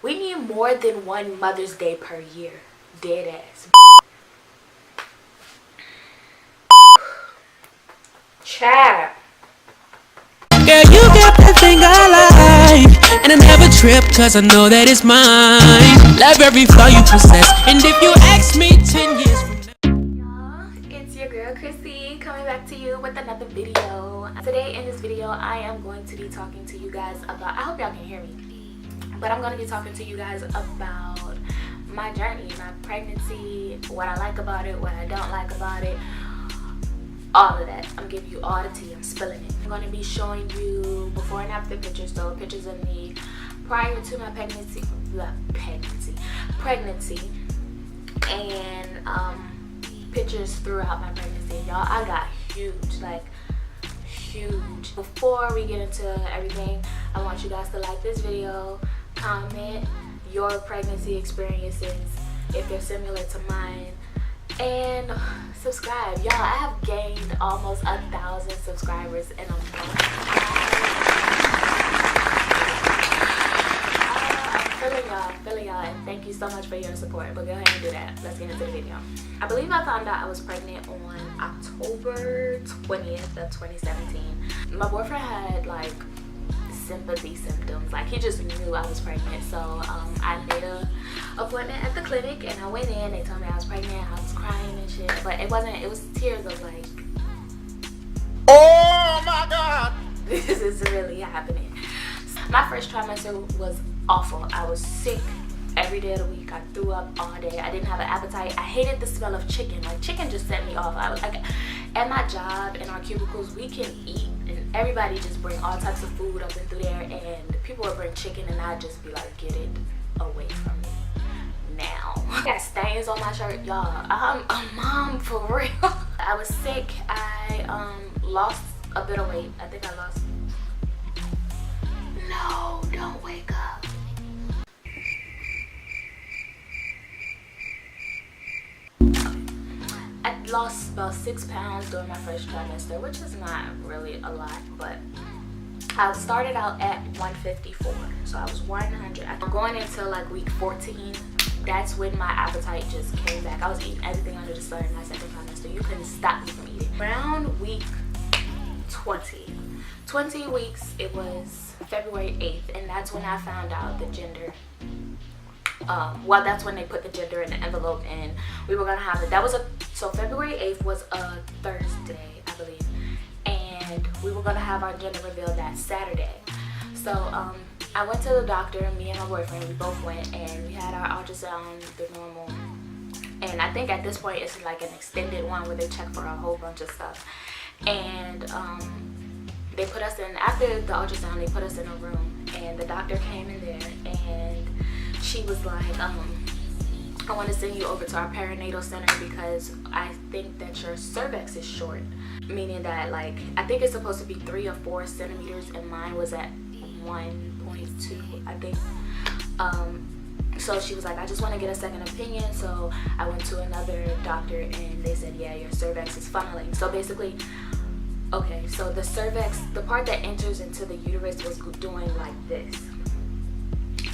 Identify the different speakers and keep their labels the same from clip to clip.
Speaker 1: We need more than one Mother's Day per year. Dead ass. Chat.
Speaker 2: Girl, you got that thing I like, and I never trip cause I know that it's mine. Love every flaw you possess, and if you ask me 10 years from
Speaker 1: now, it's your girl Chrissy coming back to you with another video. Today in this video I am going to be talking to you guys about, I hope y'all can hear me, but I'm going to be talking to you guys about my journey, my pregnancy, what I like about it, what I don't like about it, all of that. I'm giving you all the tea. I'm spilling it. I'm going to be showing you before and after pictures, so pictures of me prior to my pregnancy, and pictures throughout my pregnancy. Y'all, I got huge, like huge. Before we get into everything, I want you guys to like this video, comment your pregnancy experiences if they're similar to mine, and subscribe. Y'all, I have gained almost 1,000 subscribers in a month. I'm feeling y'all, and thank you so much for your support. But go ahead and do that. Let's get into the video. I believe I found out I was pregnant on October 20th of 2017. My boyfriend had like sympathy symptoms, like he just knew I was pregnant, so I made a appointment at the clinic and I went in. They told me I was pregnant. I was crying and shit, but it wasn't, it was tears of like, oh my god, this is really happening. My first trimester was awful. I was sick every day of the week. I threw up all day. I didn't have an appetite. I hated the smell of chicken. Like, chicken just set me off. I was like, at my job, in our cubicles, we can eat, and everybody just bring all types of food up and through there, and people would bring chicken, and I'd just be like, get it away from me now. I got stains on my shirt, y'all. I'm a mom for real. I was sick. I lost a bit of weight. I think I lost. No, don't wake up. I lost about 6 pounds during my first trimester, which is not really a lot, but I started out at 154, so I was 100. I'm going into like week 14. That's when my appetite just came back. I was eating everything under the sun in my second trimester. You couldn't stop me from eating. Around week 20 weeks, it was February 8th, and that's when I found out the gender. Well, that's when they put the gender in the envelope, and we were gonna have it. So February 8th was a Thursday, I believe, and we were gonna have our gender reveal that Saturday. So I went to the doctor, me and my boyfriend, we both went, and we had our ultrasound, the normal, and I think at this point it's like an extended one where they check for a whole bunch of stuff. And they put us in, after the ultrasound, they put us in a room, and the doctor came in there, and she was like, I want to send you over to our perinatal center because I think that your cervix is short, meaning that, like, I think it's supposed to be 3 or 4 centimeters, and mine was at 1.2, I think. So she was like, I just want to get a second opinion. So I went to another doctor, and they said, yeah, your cervix is funneling. So basically, okay, so the cervix, the part that enters into the uterus, was doing like this,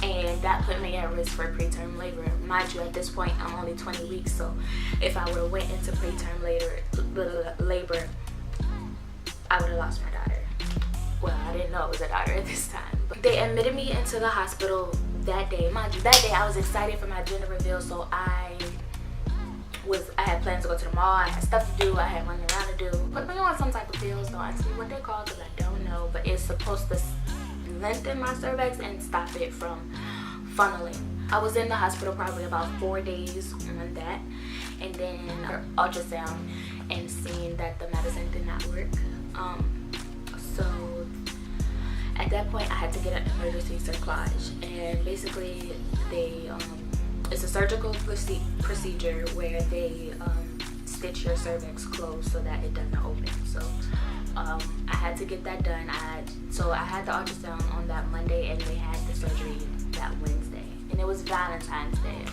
Speaker 1: and that put me at risk for preterm labor. Mind you, at this point I'm only 20 weeks, so if I would have went into preterm labor, I would have lost my daughter. Well, I didn't know it was a daughter at this time, but they admitted me into the hospital that day. Mind you, that day I was excited for my gender reveal, so I had plans to go to the mall. I had stuff to do. I had running around to do. Put me on some type of pills. Don't ask me what they're called because I don't know, but it's supposed to lengthen my cervix and stop it from funneling. I was in the hospital probably about 4 days on that, and then ultrasound and seeing that the medicine did not work. So at that point I had to get an emergency cerclage, and basically they it's a surgical procedure where they stitch your cervix closed so that it doesn't open. So I had to get that done. So I had the ultrasound on that Monday, and they had the surgery that Wednesday, and it was Valentine's Day.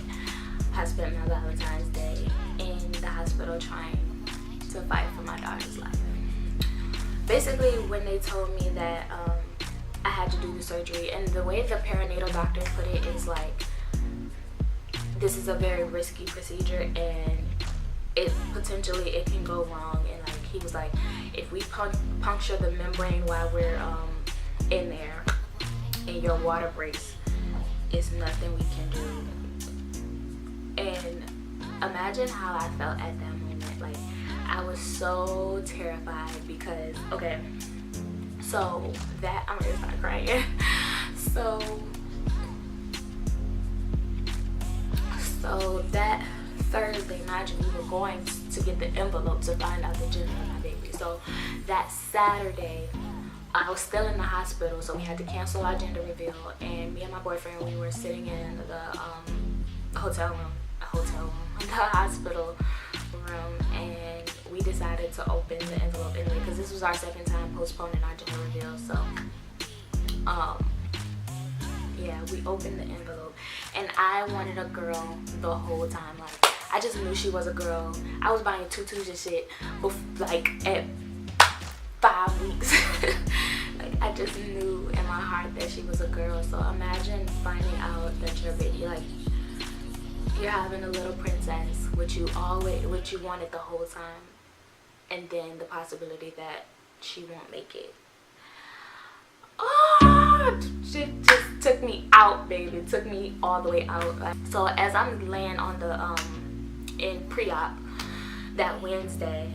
Speaker 1: I spent my Valentine's Day in the hospital trying to fight for my daughter's life. Basically, when they told me that I had to do the surgery. And the way the perinatal doctor put it is like, this is a very risky procedure and it can go wrong. And like he was like, if we puncture the membrane while we're in there and your water breaks, it's nothing we can do. And imagine how I felt at that moment. Like, I was so terrified because, okay, so that, I'm gonna start crying. So that Thursday, imagine we were going to get the envelope to find out the gender of my baby. So that Saturday, I was still in the hospital, so we had to cancel our gender reveal. And me and my boyfriend, we were sitting in the hospital room, and we decided to open the envelope anyway, because this was our second time postponing our gender reveal. So yeah, we opened the envelope, and I wanted a girl the whole time. Like, I just knew she was a girl. I was buying tutus and shit like at 5 weeks. Like, I just knew in my heart that she was a girl. So imagine finding out that your baby, like, you're having a little princess, which you wanted the whole time, and then the possibility that she won't make it. Oh, it just took me out, baby. It took me all the way out. So as I'm laying on the in pre-op that Wednesday,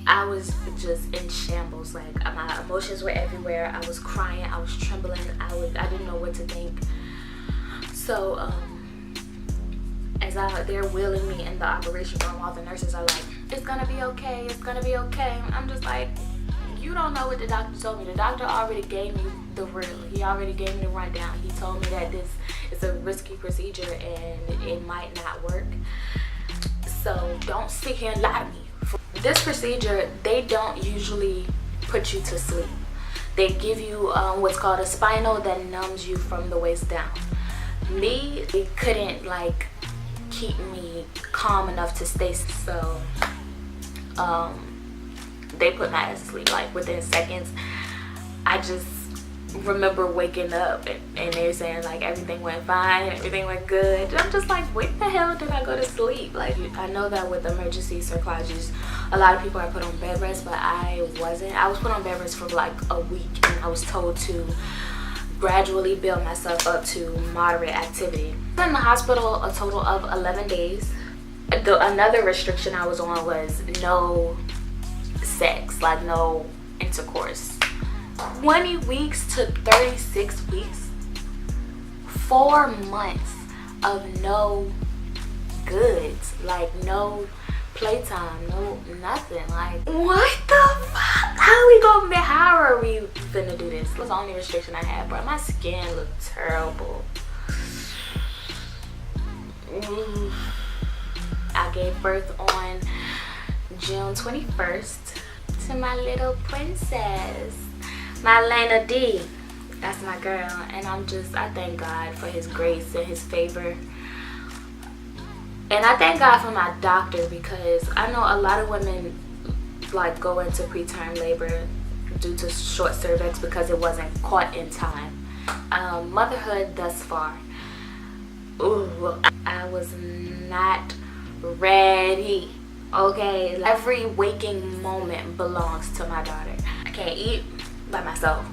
Speaker 1: I was just in shambles. Like, my emotions were everywhere. I was crying, I was trembling, I didn't know what to think. So as they're wheeling me in the operation room, all the nurses are like, it's gonna be okay, it's gonna be okay. I'm just like, you don't know what the doctor told me. The doctor already gave me the real. He already gave me the rundown. He told me that this is a risky procedure and it might not work. So don't sit here and lie to me. For this procedure, they don't usually put you to sleep. They give you what's called a spinal that numbs you from the waist down. Me, it couldn't like keep me calm enough to stay. So they put my ass to sleep like within seconds. I just remember waking up and they're saying like everything went fine, everything went good. I'm just like, when the hell did I go to sleep? Like, I know that with emergency cerclages, a lot of people are put on bed rest, but I wasn't. I was put on bed rest for like a week, and I was told to gradually build myself up to moderate activity. I was in the hospital a total of 11 days. Another restriction I was on was no sex, like no intercourse. 20 weeks to 36 weeks, 4 months of no goods, like no playtime, no nothing. Like, what the fuck? How are we gonna do this? That's the only restriction I had, bro. My skin looked terrible. I gave birth on June 21st to my little princess, my Lena D. That's my girl. And I thank God for his grace and his favor. And I thank God for my doctor, because I know a lot of women like go into preterm labor due to short cervix because it wasn't caught in time. Motherhood thus far, ooh, I was not ready. Okay, every waking moment belongs to my daughter. I can't eat by myself.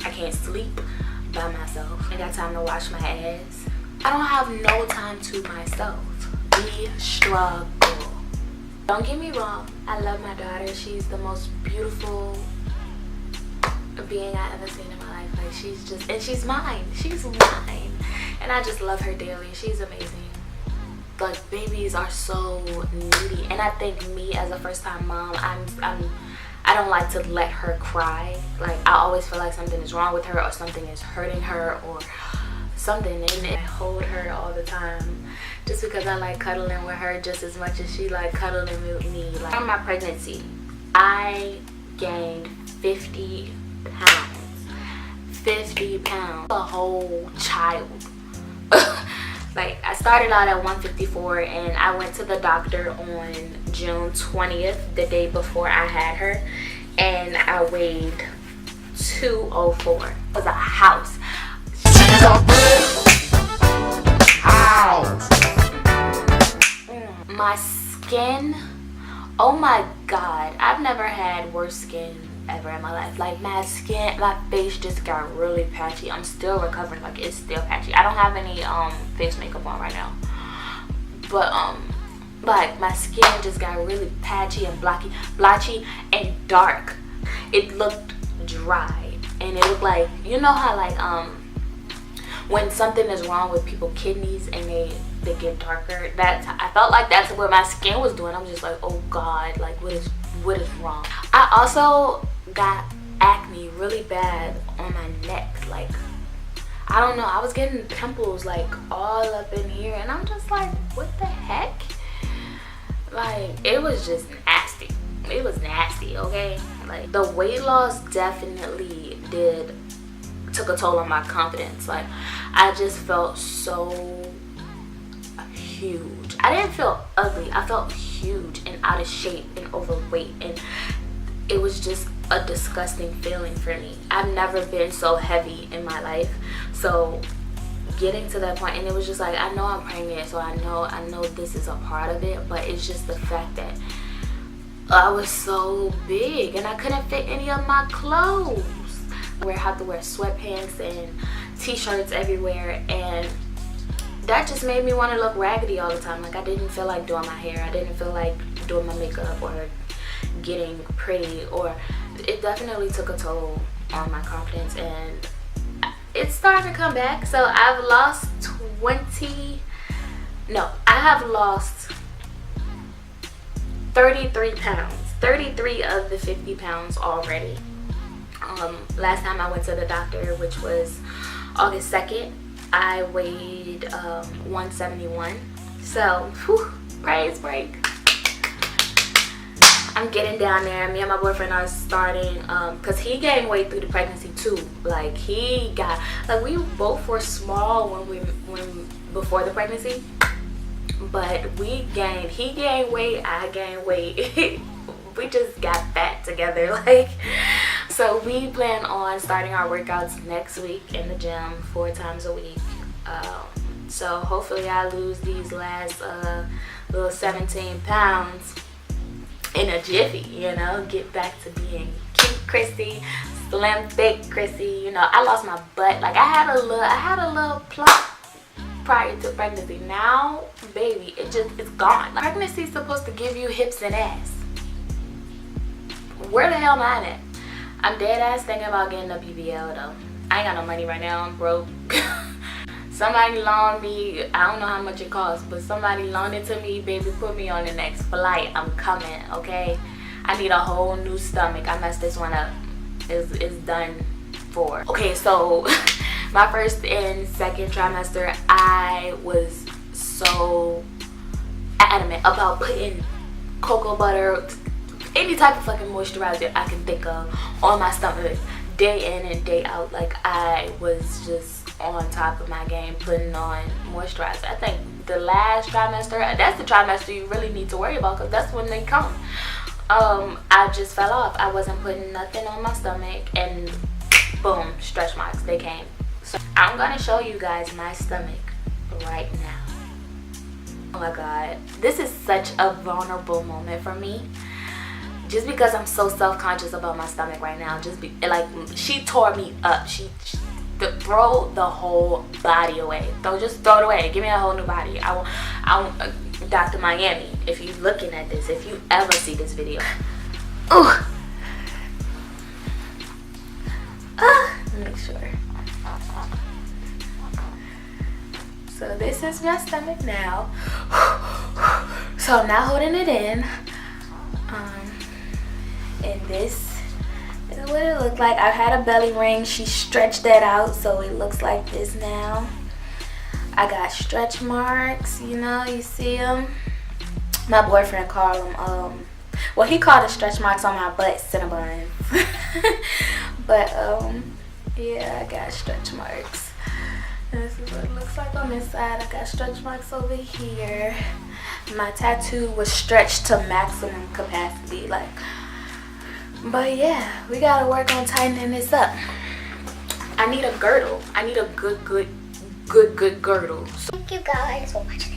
Speaker 1: I can't sleep by myself. I got time to wash my ass. I don't have no time to myself. We struggle. Don't get me wrong, I love my daughter. She's the most beautiful being I ever seen in my life. Like, she's mine. She's mine. And I just love her dearly. She's amazing. Like, babies are so needy, and I think me as a first-time mom, I don't like to let her cry. Like, I always feel like something is wrong with her, or something is hurting her, or something, and I hold her all the time just because I like cuddling with her just as much as she like cuddling with me. Like, from my pregnancy, I gained 50 pounds. 50 pounds. A whole child. Like, I started out at 154, and I went to the doctor on June 20th, the day before I had her, and I weighed 204. It was a house.
Speaker 3: She's a bitch. House.
Speaker 1: My skin, oh my god, I've never had worse skin ever in my life. Like my skin, my face just got really patchy. I'm still recovering. Like it's still patchy. I don't have any face makeup on right now, but like my skin just got really patchy and blotchy and dark. It looked dry, and it looked like, you know how like when something is wrong with people's kidneys and they get darker. I felt like that's what my skin was doing. I'm just like, oh god, like what is wrong? I also got acne really bad on my neck. Like I don't know, I was getting pimples like all up in here, and I'm just like, what the heck? Like it was just nasty. It was nasty, okay? Like the weight loss definitely took a toll on my confidence. Like I just felt so huge. I didn't feel ugly. I felt huge and out of shape and overweight, and it was just a disgusting feeling for me. I've never been so heavy in my life. So getting to that point, and it was just like, I know I'm pregnant, so I know this is a part of it, but it's just the fact that I was so big and I couldn't fit any of my clothes. I had to wear sweatpants and t-shirts everywhere, and that just made me want to look raggedy all the time. Like I didn't feel like doing my hair, I didn't feel like doing my makeup or getting pretty, or it definitely took a toll on my confidence, and it's starting to come back. So I've lost 33 pounds, 33 of the 50 pounds already. Last time I went to the doctor, which was August 2nd, I weighed 171. So whew, praise break. I'm getting down there. Me and my boyfriend are starting, because he gained weight through the pregnancy too. Like we both were small when before the pregnancy, but he gained weight, I gained weight. We just got fat together. Like, so we plan on starting our workouts next week in the gym 4 times a week. So hopefully I lose these last little 17 pounds in a jiffy, you know, get back to being cute Chrissy, slim thick Chrissy. You know, I lost my butt. Like I had a little plump prior to pregnancy. Now, baby, it's gone. Like, pregnancy's supposed to give you hips and ass. Where the hell am I at? I'm dead ass thinking about getting a BBL though. I ain't got no money right now. I'm broke. Somebody loaned me, I don't know how much it costs, but somebody loaned it to me. Baby, put me on the next flight. I'm coming, okay? I need a whole new stomach. I messed this one up. It's done for. Okay, so my first and second trimester, I was so adamant about putting cocoa butter, any type of fucking moisturizer I can think of, on my stomach day in and day out. Like I was just on top of my game putting on moisturizer. I think the last trimester, that's the trimester you really need to worry about, because that's when they come. I just fell off. I wasn't putting nothing on my stomach, and boom, stretch marks, they came. So I'm gonna show you guys my stomach right now. Oh my god, this is such a vulnerable moment for me, just because I'm so self-conscious about my stomach right now. Like she tore me up. She throw the whole body away. Just throw it away. Give me a whole new body. I want Dr. Miami, if you're looking at this, if you ever see this video. Ooh. Make sure. So this is my stomach now. So I'm not holding it in. And this is what it looked like. I had a belly ring. She stretched that out, so it looks like this now. I got stretch marks, you know, you see them. My boyfriend called them, well, he called the stretch marks on my butt Cinnabons. But yeah, I got stretch marks. And this is what it looks like on this side. I got stretch marks over here. My tattoo was stretched to maximum capacity. Like, But yeah, we gotta work on tightening this up. I need a girdle. I need a good girdle.
Speaker 4: Thank you guys for watching.